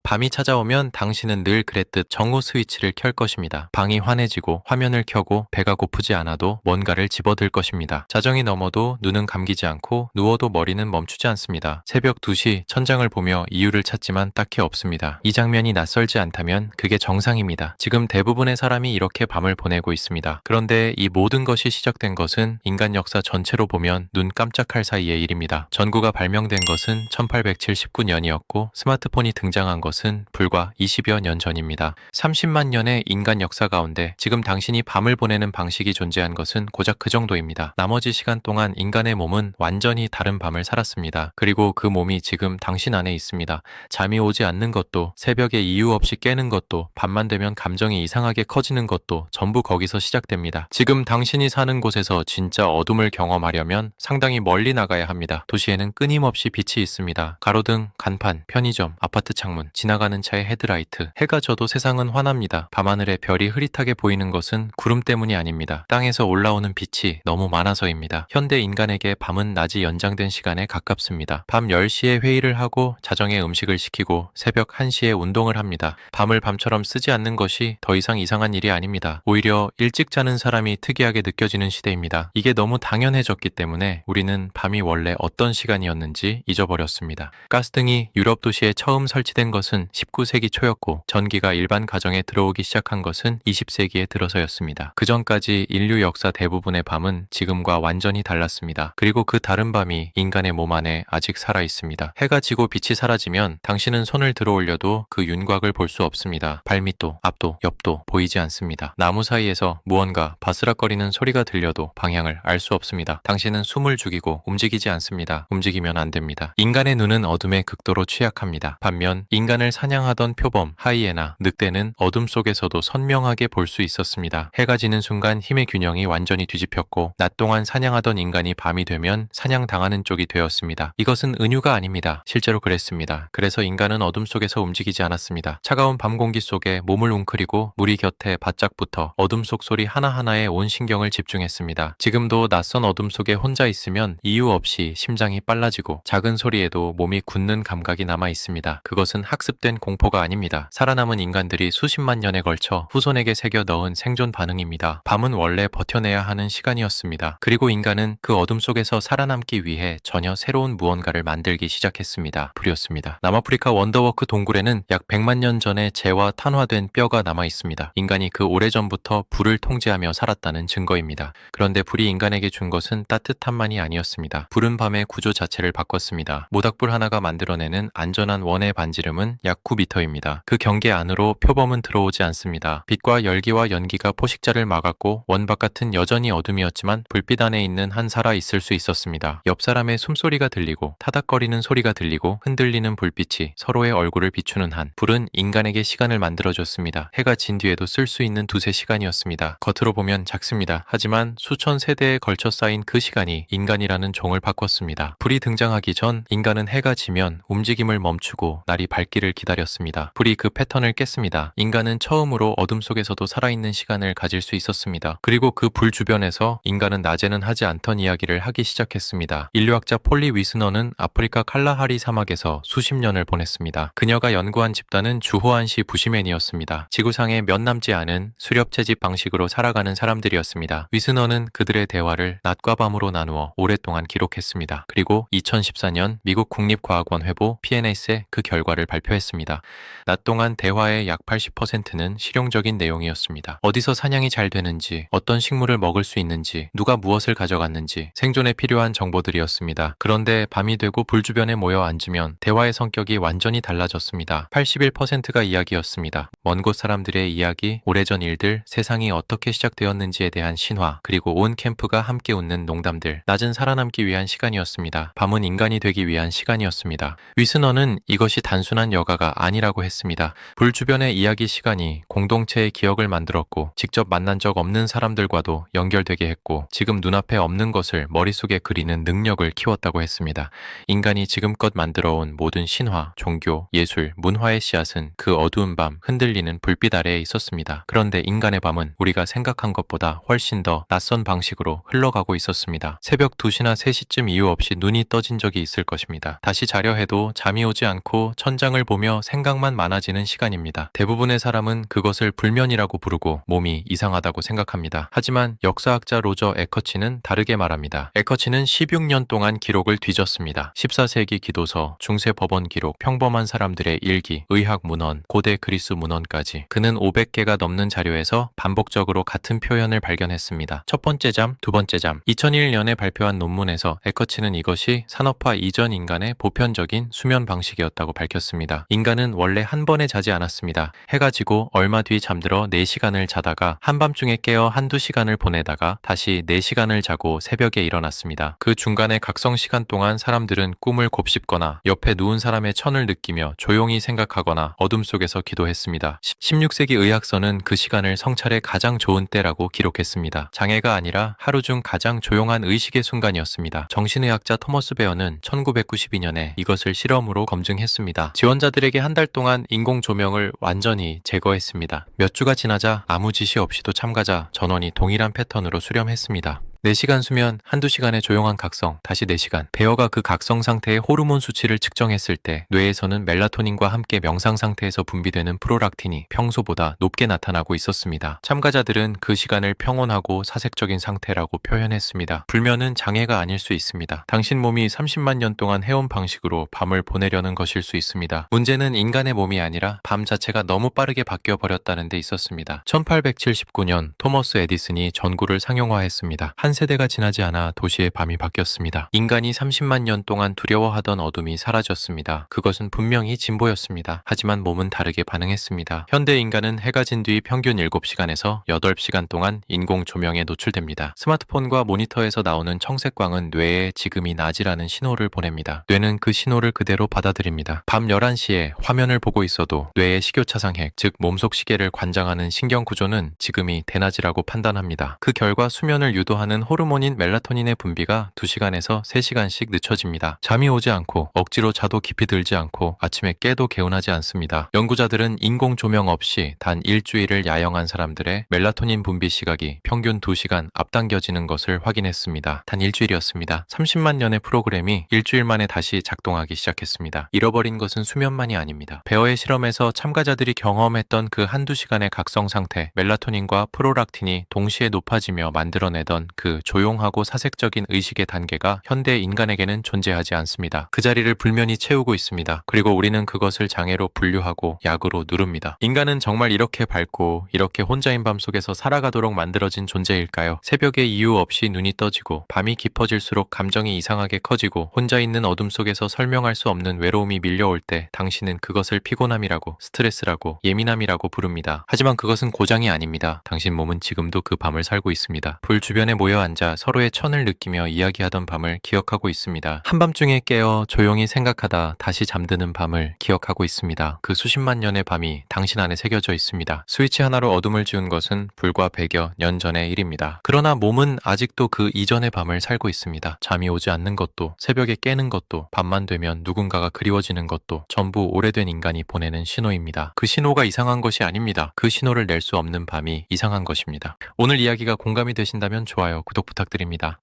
밤이 찾아오면 당신은 늘 그랬듯 정오 스위치를 켤 것입니다. 방이 환해지고 화면을 켜고 배가 고프지 않아도 뭔가를 집어들 것입니다. 자정이 넘어도 눈은 감기지 않고 누워도 머리는 멈추지 않습니다. 새벽 2시 천장을 보며 이유를 찾지만 딱히 없습니다. 이 장면이 낯설지 않다면 그게 정상입니다. 지금 대부분의 사람이 이렇게 밤을 보내고 있습니다. 그런데 이 모든 것이 시작된 것은 인간 역사 전체로 보면 눈 깜짝할 사이의 일입니다. 전구가 발명된 것은 1879년이었고 스마트폰이 등장한 것은 불과 20여 년 전입니다. 30만 년의 인간 역사 가운데 지금 당신이 밤을 보내는 방식이 존재한 것은 고작 그 정도입니다. 나머지 시간 동안 인간의 몸은 완전히 다른 밤을 살았습니다. 그리고 그 몸이 지금 당신 안에 있습니다. 잠이 오지 않는 것도, 새벽에 이유 없이 깨는 것도, 밤만 되면 감정이 이상하게 커지는 것도 전부 거기서 시작됩니다. 지금 당신이 사는 곳에서 진짜 어둠을 경험하려면 상당히 멀리 나가야 합니다. 도시에는 끊임없이 빛이 있습니다. 가로등, 간판, 편의점, 아파트 창문, 지나가는 차의 헤드라이트. 해가 져도 세상은 환합니다. 밤하늘에 별이 흐릿하게 보이는 것은 구름 때문이 아닙니다. 땅에서 올라오는 빛이 너무 많아서입니다. 현대 인간에게 밤은 낮이 연장된 시간에 가깝습니다. 밤 10시에 회의를 하고 자정에 음식을 시키고 새벽 1시에 운동을 합니다. 밤을 밤처럼 쓰지 않는 것이 더 이상 이상한 일이 아닙니다. 오히려 일찍 자는 사람이 특이하게 느껴지는 시대입니다. 이게 너무 당연해졌기 때문에 우리는 밤이 원래 어떤 시간이었는지 잊어버렸습니다. 가스등이 유럽 도시에 처음 설치된 것은 19세기 초였고 전기가 일반 가정에 들어오기 시작한 것은 20세기에 들어서였습니다. 그 전까지 인류 역사 대부분의 밤은 지금과 완전히 달랐습니다. 그리고 그 다른 밤이 인간의 몸 안에 아직 살아 있습니다. 해가 지고 빛이 사라지면 당신은 손을 들어 올려도 그 윤곽을 볼 수 없습니다. 발밑도, 앞도, 옆도 보이지 않습니다. 나무 사이에서 무언가 바스락거리는 소리가 들려도 방향을 알 수 없습니다. 당신은 숨을 죽이고 움직이지 않습니다. 움직이면 안 됩니다. 인간의 눈은 어둠에 극도로 취약합니다. 반면 인간을 사냥하던 표범, 하이에나, 늑대는 어둠 속에서도 선명하게 볼 수 있었습니다. 해가 지는 순간 힘의 균형이 완전히 뒤집혔고 낮 동안 사냥하던 인간이 밤이 되면 사냥당하는 쪽이 되었습니다. 이것은 은유가 아닙니다. 실제로 그랬습니다. 그래서 인간은 어둠 속에서 움직이지 않았습니다. 차가운 밤 공기 속에 몸을 웅크리고 무리 곁에 바짝 붙어 어둠 속 소리 하나하나에 온 신경을 집중했습니다. 지금도 낯선 어둠 속에 혼자 있으면 이유 없이 심장이 빨라지고 작은 소리에도 몸이 굳는 감각이 남아 있습니다. 그것은 학습된 공포가 아닙니다. 살아남은 인간들이 수십만 년에 걸쳐 후손에게 새겨 넣은 생존 반응입니다. 밤은 원래 버텨내야 하는 시간이었습니다. 그리고 인간은 그 어둠 속에서 살아남기 위해 전혀 새로운 무언가를 만들기 시작했습니다. 불이었습니다. 남아프리카 원더워크 동굴에는 약 100만 년 전에 재와 탄화된 뼈가 남아 있습니다. 인간이 그 오래전부터 불을 통제하며 살았다는 증거입니다. 그런데 불이 인간에게 준 것은 따뜻함만이 아니었습니다. 불은 밤의 구조 자체를 바꿨습니다. 모닥불 하나가 만들어내는 안전한 원의 반지름은 약 9m입니다. 그 경계 안으로 표범은 들어오지 않습니다. 빛과 열기와 연기가 포식자를 막았고 원 바깥은 여전히 어둠이었지만 불빛 안에 있는 한 살아 있을 수 있었습니다. 옆 사람의 숨소리가 들리고 타닥거리는 소리가 들리고 흔들리는 불빛이 서로의 얼굴을 비추는 한 불은 인간에게 시간을 만들어줬습니다. 해가 진 뒤에도 쓸 수 있는 두세 시간이었습니다. 겉으로 보면 작습니다. 하지만 수천 세대에 걸쳐 쌓인 그 시간이 인간이라는 종을 바꿨습니다. 불이 등장하기 전 인간은 해가 지면 움직임을 멈추고 날이 밝기를 기다렸습니다. 불이 그 패턴을 깼습니다. 인간은 처음으로 어둠 속에서도 살아있는 시간을 가질 수 있었습니다. 그리고 그 불 주변에서 인간은 낮에는 하지 않던 이야기를 하기 시작했습니다. 인류학자 폴리 위스너는 아프리카 칼라하리 사막에서 수십 년을 보냈습니다. 그녀가 연구한 집단은 주호안시 부시맨이었습니다. 지구상에 몇 남지 않은 수렵 채집 방식으로 살아가는 사람들이었습니다. 위스너는 그들의 대화를 낮과 밤으로 나누어 오랫동안 기록했습니다. 그리고 2014년 미국 국립과학원 회보 PNAS에 그 결과를 발표했습니다. 낮 동안 대화의 약 80%는 실용적인 내용이었습니다. 어디서 사냥이 잘 되는지, 어떤 식물을 먹을 수 있는지, 누가 무엇을 가져갔는지 생존에 필요한 정보들이었습니다. 그런데 밤이 되고 불 주변에 모여 앉으면 대화의 성격이 완전히 달라졌습니다. 81%가 이야기였습니다. 먼 곳 사람들의 이야기, 오래전 일들, 세상이 어떻게 시작되었는지에 대한 신화, 그리고 온 캠프가 함께 웃는 농담들. 낮은 살아남기 위한 시간이었습니다. 밤은 인간이 되기 위한 시간이었습니다. 위스너는 이것이 단순한 여가가 아니라고 했습니다. 불 주변의 이야기 시간이 공동체의 기억을 만들었고 직접 만난 적 없는 사람들과도 연결되게 했고 지금 눈앞에 없는 것을 머릿속에 그리는 능력을 키웠다고 했습니다. 인간이 지금껏 만들어온 모든 신화, 종교, 예술, 문화의 씨앗은 그 어두운 밤 흔들리는 불빛 아래에 있었습니다. 그런데 인간의 밤은 우리가 생각한 것보다 훨씬 더 낯선 방식으로 흘러가고 있었습니다. 새벽 2시나 3시쯤 이유 없이 눈이 떠진 적이 있을 것입니다. 다시 자려 해도 잠이 오지 않고 천장을 보며 보며 생각만 많아지는 시간입니다. 대부분의 사람은 그것을 불면이라고 부르고 몸이 이상하다고 생각합니다. 하지만 역사학자 로저 에커치는 다르게 말합니다. 에커치는 16년 동안 기록을 뒤졌습니다. 14세기 기도서, 중세 법원 기록, 평범한 사람들의 일기, 의학 문헌, 고대 그리스 문헌까지 그는 500개가 넘는 자료에서 반복적으로 같은 표현을 발견했습니다. 첫 번째 잠, 두 번째 잠. 2001년에 발표한 논문에서 에커치는 이것이 산업화 이전 인간의 보편적인 수면 방식이었다고 밝혔습니다. 인간은 원래 한 번에 자지 않았습니다. 해가 지고 얼마 뒤 잠들어 4시간을 자다가 한밤중에 깨어 한두 시간을 보내다가 다시 4시간을 자고 새벽에 일어났습니다. 그 중간의 각성 시간 동안 사람들은 꿈을 곱씹거나 옆에 누운 사람의 천을 느끼며 조용히 생각하거나 어둠 속에서 기도했습니다. 16세기 의학서는 그 시간을 성찰의 가장 좋은 때라고 기록했습니다. 장애가 아니라 하루 중 가장 조용한 의식의 순간이었습니다. 정신의학자 토머스 베어는 1992년에 이것을 실험으로 검증했습니다. 지원자들에게 한 달 동안 인공 조명을 완전히 제거했습니다. 몇 주가 지나자 아무 지시 없이도 참가자 전원이 동일한 패턴으로 수렴했습니다. 4시간 수면, 한두 시간의 조용한 각성, 다시 4시간. 베어가 그 각성 상태의 호르몬 수치를 측정했을 때 뇌에서는 멜라토닌과 함께 명상 상태에서 분비되는 프로락틴이 평소보다 높게 나타나고 있었습니다. 참가자들은 그 시간을 평온하고 사색적인 상태라고 표현했습니다. 불면은 장애가 아닐 수 있습니다. 당신 몸이 30만 년 동안 해온 방식으로 밤을 보내려는 것일 수 있습니다. 문제는 인간의 몸이 아니라 밤 자체가 너무 빠르게 바뀌어 버렸다는 데 있었습니다. 1879년 토머스 에디슨이 전구를 상용화했습니다. 한 세대가 지나지 않아 도시의 밤이 바뀌었습니다. 인간이 30만 년 동안 두려워하던 어둠이 사라졌습니다. 그것은 분명히 진보였습니다. 하지만 몸은 다르게 반응했습니다. 현대 인간은 해가 진 뒤 평균 7시간에서 8시간 동안 인공 조명에 노출됩니다. 스마트폰과 모니터에서 나오는 청색광은 뇌에 지금이 낮이라는 신호를 보냅니다. 뇌는 그 신호를 그대로 받아들입니다. 밤 11시에 화면을 보고 있어도 뇌의 식교차상핵, 즉 몸속 시계를 관장하는 신경 구조는 지금이 대낮이라고 판단합니다. 그 결과 수면을 유도하는 호르몬인 멜라토닌의 분비가 2시간에서 3시간씩 늦춰집니다. 잠이 오지 않고 억지로 자도 깊이 들지 않고 아침에 깨도 개운하지 않습니다. 연구자들은 인공 조명 없이 단 일주일을 야영한 사람들의 멜라토닌 분비 시각이 평균 2시간 앞당겨지는 것을 확인했습니다. 단 일주일이었습니다. 30만 년의 프로그램이 일주일 만에 다시 작동하기 시작했습니다. 잃어버린 것은 수면만이 아닙니다. 베어의 실험에서 참가자들이 경험했던 그 한두 시간의 각성 상태, 멜라토닌과 프로락틴이 동시에 높아지며 만들어내던 그 조용하고 사색적인 의식의 단계가 현대 인간에게는 존재하지 않습니다. 그 자리를 불면이 채우고 있습니다. 그리고 우리는 그것을 장애로 분류하고 약으로 누릅니다. 인간은 정말 이렇게 밝고 이렇게 혼자인 밤 속에서 살아가도록 만들어진 존재일까요? 새벽에 이유 없이 눈이 떠지고 밤이 깊어질수록 감정이 이상하게 커지고 혼자 있는 어둠 속에서 설명할 수 없는 외로움이 밀려올 때 당신은 그것을 피곤함이라고, 스트레스라고, 예민함이라고 부릅니다. 하지만 그것은 고장이 아닙니다. 당신 몸은 지금도 그 밤을 살고 있습니다. 불 주변에 모여 앉아 서로의 천을 느끼며 이야기하던 밤을 기억하고 있습니다. 한밤중에 깨어 조용히 생각하다 다시 잠드는 밤을 기억하고 있습니다. 그 수십만 년의 밤이 당신 안에 새겨져 있습니다. 스위치 하나로 어둠을 지운 것은 불과 100여 년 전의 일입니다. 그러나 몸은 아직도 그 이전의 밤을 살고 있습니다. 잠이 오지 않는 것도, 새벽에 깨는 것도, 밤만 되면 누군가가 그리워지는 것도 전부 오래된 인간이 보내는 신호입니다. 그 신호가 이상한 것이 아닙니다. 그 신호를 낼 수 없는 밤이 이상한 것입니다. 오늘 이야기가 공감이 되신다면 좋아요, 구독 부탁드립니다.